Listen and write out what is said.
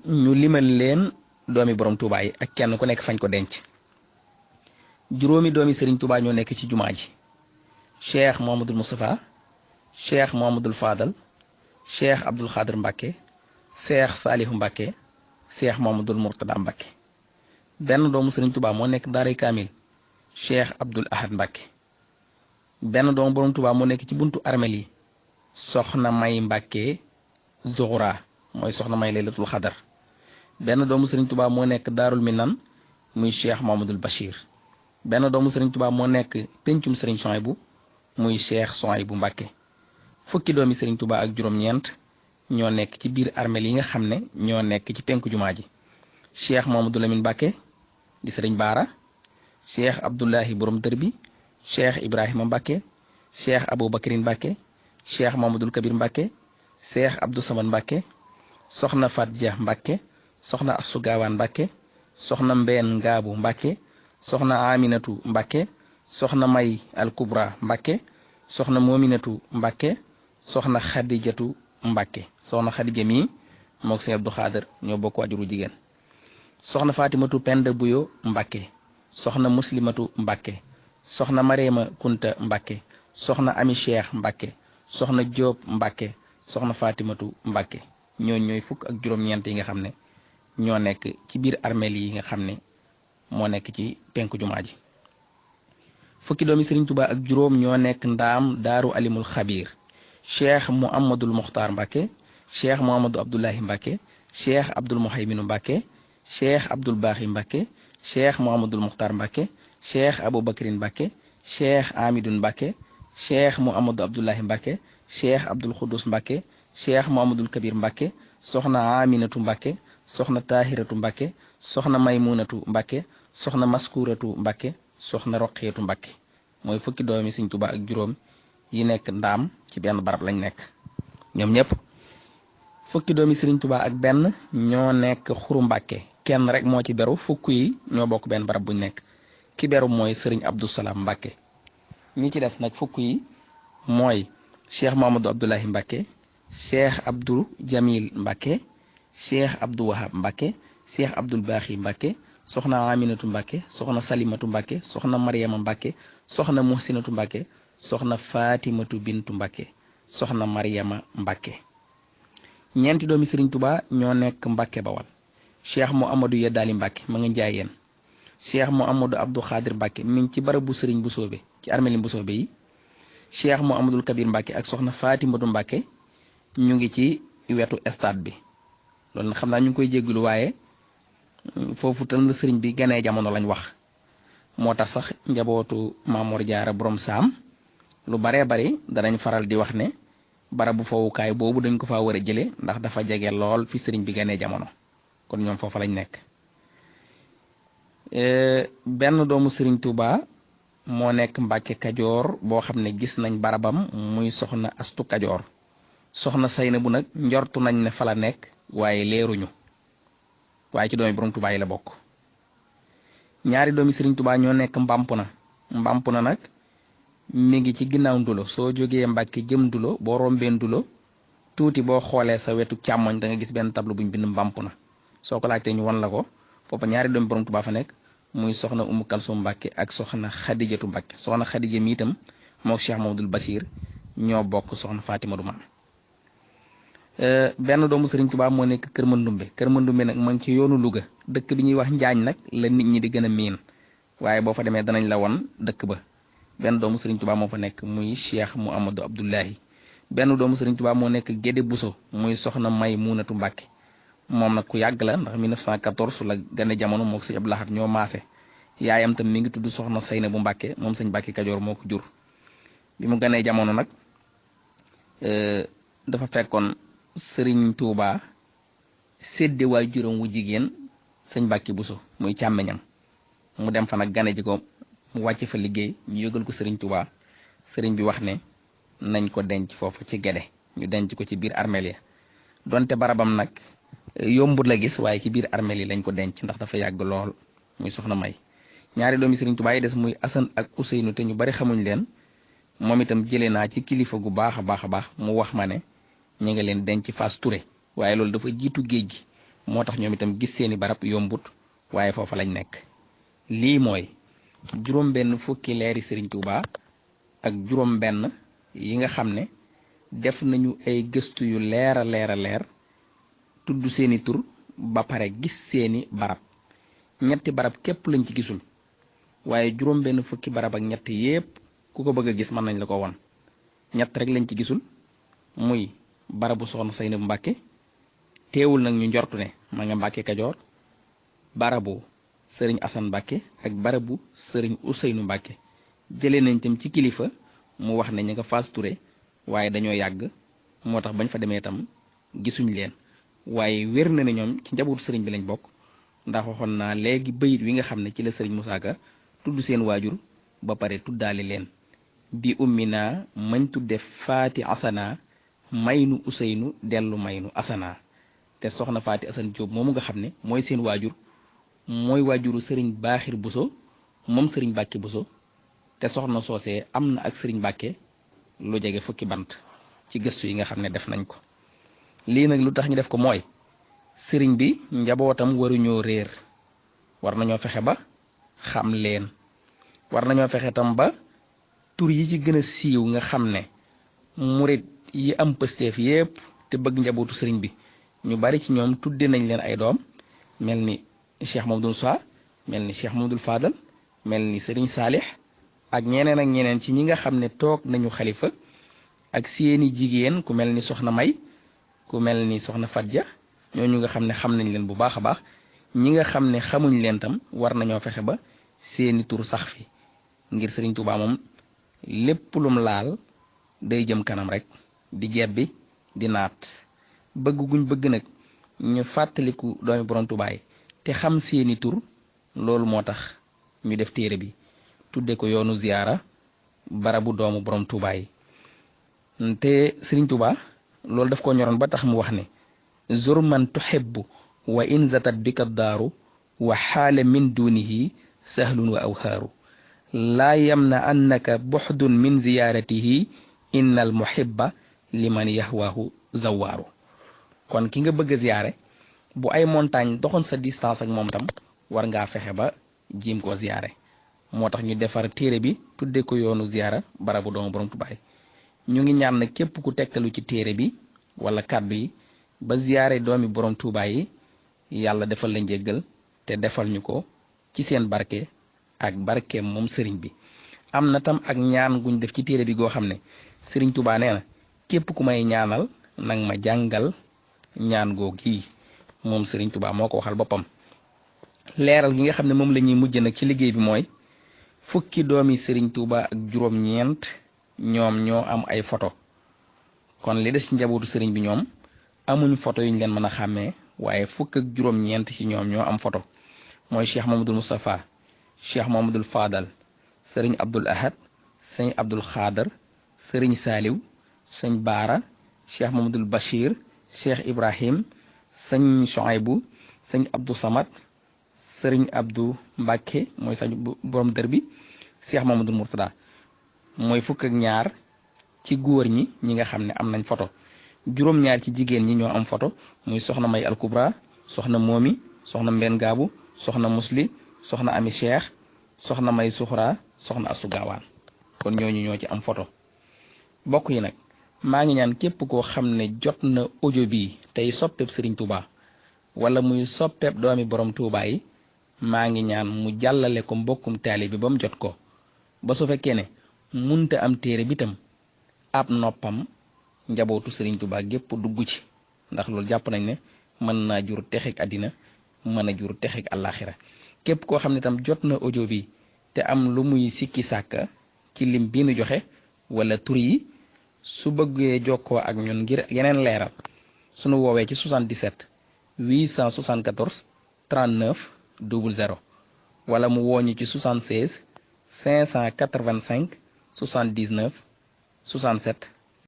ñu limal leen doomi borom Touba yi ak kenn ku nekk fañ ko denc. juróomi doomi Serigne Touba ñoo nekk ci jumaa ji cheikh Mohamadul Moustapha cheikh Mohamadul Fadal cheikh Abdoul Khadir Mbacke cheikh Salihu Mbacke cheikh Mohamadul Mourtada Mbacke. benn doomu Serigne Touba moo nekk Daaray Kamil cheikh Abdoul Ahad Mbacke. benn doomu borom Touba moo nekk ci buntu armel yi soxna May Mbacke Zuhra mooy soxna May Laylatul Xadar. benn doomu Serigne Touba moo nekk Daarul Minan muy cheikh Mohamadul Bachir. benn doomu Serigne Touba moo nekk pencum Serigne Souhaïbou muy cheikh Souhaïbou Mbacke. fukki doomi Serigne Touba ak juróom-ñeent ñoo nekk ci biir armel yi nga xam ne ñoo nekk ci penku jumaa ji cheikh Mohamadou Lamine Mbacke di Serigne Baara cheikh Abdoulahi borom dër bi cheikh Ibrahima Mbacke cheikh Aboubacrine Mbacke cheikh Mohamadul Kabir Mbacke cheikh Abdou Samad Mbacke soxna Fatja Mbacke soxna Astou Gawane Mbacke soxna Mbeen Ngaabu Mbacke soxna Aminatu Mbacke soxna May al Kubra Mbacke soxna Mominatu Mbacke soxna Khadijatu Mbacke soxna Khadija mi mook Sëñ Abdou Khader ñoo bokk waajuru jigéen. soxna Fatimatu Penda Buyo Mbacke soxna Muslimatu Mbacke soxna Mariama Kunta Mbacke soxna Ami Cheikh Mbacke soxna Diop Mbacke soxna Fatimatu Mbacke ñooy fukk ak juróom-ñeent yi nga xam ne ñoo nekk ci biir armeel yi nga xam ne moo nekk ci penku jumaa ji. fukki doomi Serigne Touba ak juróom ñoo nekk ndaam Daaru Alimul Xabiir cheikh Mouhamadul Mokhtar Mbacke cheikh Mouhamadou Abdoulahi Mbacke cheikh Abdoul Mouhayminu Mbacke cheikh Abdoul Baaxi Mbacke cheikh Mouhamadul Mokhtar Mbacke cheikh Aboubacrine Mbacke cheikh Amidoun Mbacke cheikh Mouhamadou Abdoulahi Mbacke cheikh Abdoul Khoudous Mbacke cheikh Mouhamadul Kabir Mbacke soxna Aminatu Mbacke soxna Tahiratu Mbacke soxna Maymunatu Mbacke soxna Maskuratu Mbacke soxna Roqeetu Mbacke mooy fukki doomi Serigne Touba ak juróom yi nekk ndaam ci benn barab lañ nekk ñoom ñëpp. fukki doomi Serigne Touba ak benn ñoo nekk Xuru Mbacke kenn rek moo ci beru fukk yi ñoo bokk benn barab buñ nekk ki beru mooy Serigne Abdou Salam Mbacke. ñi ci des nag fukk yi mooy cheikh Mamadou Abdoulahi Mbacke cheikh Abdou Jamil Mbacke cheikh Abdou Wahab Mbacke cheikh Abdoul Baaxi Mbacke soxna Aminatu Mbacke soxna Salimatu Mbacke soxna Mariama Mbacke soxna Muhsinatu Mbacke soxna Fatimatu Bintu Mbacke soxna Mariama Mbacke. ñeenti doomi Serigne Touba ñoo nekk Mbacke Bawal cheikh Mouhamadou Yeddaali Mbacke ma nga Njaayeen cheikh Mouhamadou Abdou Khadir Mbacke mi ngi ci barabu Serigne Boussoobe ci armeli Boussoobe yi cheikh Mouhamadul Kabir Mbacke ak soxna Fatimatu Mbacke ñu ngi ci wetu stade bi loolu nag xam naa ñu ngi koy jéggulu waaye foofu tam la sëriñ bi ganee jamono lañ wax moo tax sax njabootu Maamoor Jaara borom saam lu baree bari danañ faral di wax ne barabu fowukaay boobu dañ ko faa war a jële ndax dafa jege lool fi sëriñ bi ganee jamono kon ñoom foofa lañ nekk. benn doomu Serigne Touba moo nekk Mbacke Kajoor boo xam ne gis nañ barabam muy soxna Astu Kajoor soxna Sayna bu nag njortu nañ ne fa la nekk waaye leeruñu waaye ci doomi borom Touba yi la bokk. ñaari doomi Serigne Touba ñoo nekk Mbampuna nag mi ngi ci ginnaaw Ndulo soo jógee Mbacke jëm Ndulo boo rombee Ndulo tuuti boo xoolee sa wetu càmmoñ da nga gis benn tableau buñ bind Mbampuna soo ko laajtee ñu wan la ko foofa ñaari doomi borom Touba fa nekk muy soxna Umu Kalsum Mbacke ak soxna Xadijatu Mbacke soxna Xadija mi itam mook Cheikh Mamadul Basir ñoo bokk soxna Fatima du maam. benn doomu Serigne Touba moo nekk Kër Mandumbe nag ma ngi ci yoonu Louga dëkk bi ñuy wax Njaañ nag la nit ñi di gën a miin waaye boo fa demee danañ la won dëkk ba. benn doomu Serigne Touba moo fa nekk muy Cheikh Mouhamadou Abdoulahi benn doomu Serigne Touba moo nekk Gédé Bousso muy soxna May Munatu Mbacke moom nag ku yàgg la ndax 1914 la gane jamono mook sëñ Abdou Lahad ñoo maase yaayam tam mi ngi tudd soxna Sayna bu Mbacke moom sëñ Mbacke Kajoor moo ko jur bi mu ganee jamono nag dafa fekkoon Serigne Touba sédde waajuram wu jigéen sëñ Mbacke Bousso muy càmmeñam mu dem fa nag gane ji ko mu wàcc fa liggéey ñu yëgal ko Serigne Touba Serigne bi wax ne nañ ko denc foofu ci Gédé ñu denc ko ci biir armeel ya donte barabam nag yombut la gis waaye ci biir armeel yi lañ ko denc ndax dafa yàgg lool muy soxna May. ñaari doomi Serigne Touba yi des muy Assane ak Ousseynou te ñu bari xamuñ leen moom itam jëlee naa ci kilifa gu baax a baax mu wax ma ne ñu nga leen denc Fass Touré waaye loolu dafa jiitu géej gi moo tax ñoom itam gis seeni barab yombut waaye foofa lañ nekk. lii mooy juróom benn fukki leeri Sëriñ Tuuba ak juróom benn yi nga xam ne def nañu ay gëstu yu leer a leer tudd seeni tur ba pare gis seeni barab. ñetti barab képp lañ ci gisul waaye juróom benn fukki barab ak ñett yépp ku ko bëgg a gis mën nañ la ko won. ñett rek lañ ci gisul muy barabu soxna Saynabu Mbàkke teewul nag ñu njortu ne ma nga Mbàkke Kajoor, barabu sëriñ Asan Mbàkke ak barabu sëriñ Useynu Mbàkke. jëlee nañ tam ci kilifa mu wax ne ña nga Faas Ture waaye dañoo yàgg moo tax bañ fa demee tam gisuñ leen waaye wér na ne ñoom ci njabootu sëriñ bi lañ bokk ndax waxoon naa léegi bayit wi nga xam ne ci la sëriñ Musaa Ka tudd seen waajur ba pare tuddaale leen. bi ummi naa mañ tudde faati asana maynu Useynu dellu maynu asana. te soxna faati asan Jóob moomu nga xam ne mooy seen waajur mooy waajuru sëriñ Baaxir Buso moom sëriñ Mbàkke Buso te soxna soosee am na ak sëriñ Mbàkke lu jege fukki bant ci gëstu yi nga xam ne def nañ ko. lii nag lu tax ñu def ko mooy sëriñ bi njabootam waruñoo réer, war nañoo fexe ba xam leen, war nañoo fexe tam ba tur yi ci gën a siiw nga xam ne murit yi am pësteef yépp te bëgg njabootu sëriñ bi ñu bari ci ñoom tudde nañ leen ay doom, mel ni Cheikh Mamadou Moussa, mel ni Cheikh Mamadou Fadal, mel ni sëriñ Saalix ak ñeneen ak ñeneen ci ñi nga xam ne toog nañu xalifa ak seeni jigéen ku mel ni soxna May, ku mel ni soxna Fadja. ñooñu nga xam ne xam nañ leen bu baax a baax. ñi nga xam ne xamuñ leen tam war nañoo fexe ba seeni tur sax fi ngir Sëriñ Tuubaa moom lépp lum laal day jëm kanam rek di jebbi di naat. bëgg guñ bëgg nag ñu fàttaliku doomi borom Tuubaa yi te xam seeni tur loolu moo tax ñu def téere bi tudde ko yoonu ziyaara barabu doomu borom Tuubaa yi. te Sëriñ Tuubaa loolu daf ko ñoroon ba tax mu wax ne zur man tuhibbu wa in zatat bika daaru wa xaala min dunihi sahlun wa awhaaru laa yamna annaka buxdun min ziyaaratihi innal muhibba liman yahwahu zawaaru. kon ki nga bëgg a ziyaare bu ay montagne doxoon sa distance ak moom tam war ngaa fexe ba jiim koo ziyaare. moo tax ñu defar téere bi tudde ko yoonu ziyaara barabu doomu borom Tuubaa yi. ñu ngi ñaan na képp ku tekkalu ci téere bi wala kàddu yi ba ziyaare doomi borom Tuubaa yi yàlla defal la njéggal te defal ñu ko ci seen barke ak barkeem moom sëriñ bi. am na tam ak ñaan guñ def ci téere bi goo xam ne Sëriñ Tuubaa nee na képp ku may ñaanal nag ma jàngal ñaan goo gii moom Sëriñ Tuubaa moo ko waxal boppam. leeral gi nga xam ne moom la ñuy mujj nag ci liggéey bi mooy fukki doomi Sëriñ Tuubaa ak juróom-ñeent ñoom ñoo am ay photo. kon li des ci njabootu sëriñ bi ñoom amuñ photo yuñ leen mën a xàmmee waaye fukk ak juróom-ñeent ci ñoom ñoo am photo. mooy Cheikh Mamadou Moustapha, Cheikh Mamadou Fadal, sëriñ Abdul Ahad, sëñ Abdul Xaadar, sëriñ Saaliw, sëñ Baara, Cheikh Mamadou Bachir, Cheikh Ibrahim, sëñ Soaybu, sëñ Abdou Samad, sëriñ Abdou Mbàkke mooy sañ borom dër bi, Cheikh Mamadou Mourtada. mooy fukk ak ñaar ci góor ñi nga xam ne am nañ photo. juróom-ñaar ci jigéen ñi ñoo am photo muy soxna May Alkubra, soxna Moomi, soxna Mbenn Gaabu, soxna Musli, soxna Ami Cheikh, soxna May Suxra, soxna Astu Gaawaan. kon ñooñu ñoo ci am photo. bokk yi nag maa ngi ñaan képp koo xam ne jot na audio bi tey soppeeb Sëriñ Tuubaa wala muy soppeeb doomi borom Tuubaa yi maa ngi ñaan mu jàllale ko mbokkum taalibe bi ba mu jot ko ba su fekkee ne munta am téere bi tam ab noppam njabootu Sëriñ Tuubaa gépp dugg ci ndax loolu jàpp nañ ne mën naa jur texeeg àddina mën a jur texeeg àllaaxira. képp koo xam ne tam jot na audio bi te am lu muy sikki sàkka ci lim bi nu joxe wala tur yi su bëggee jokkoo ak ñun ngir yeneen leeral sunu woowee ci 77 874 39 00 wala mu wooñu ci 76 585 79 67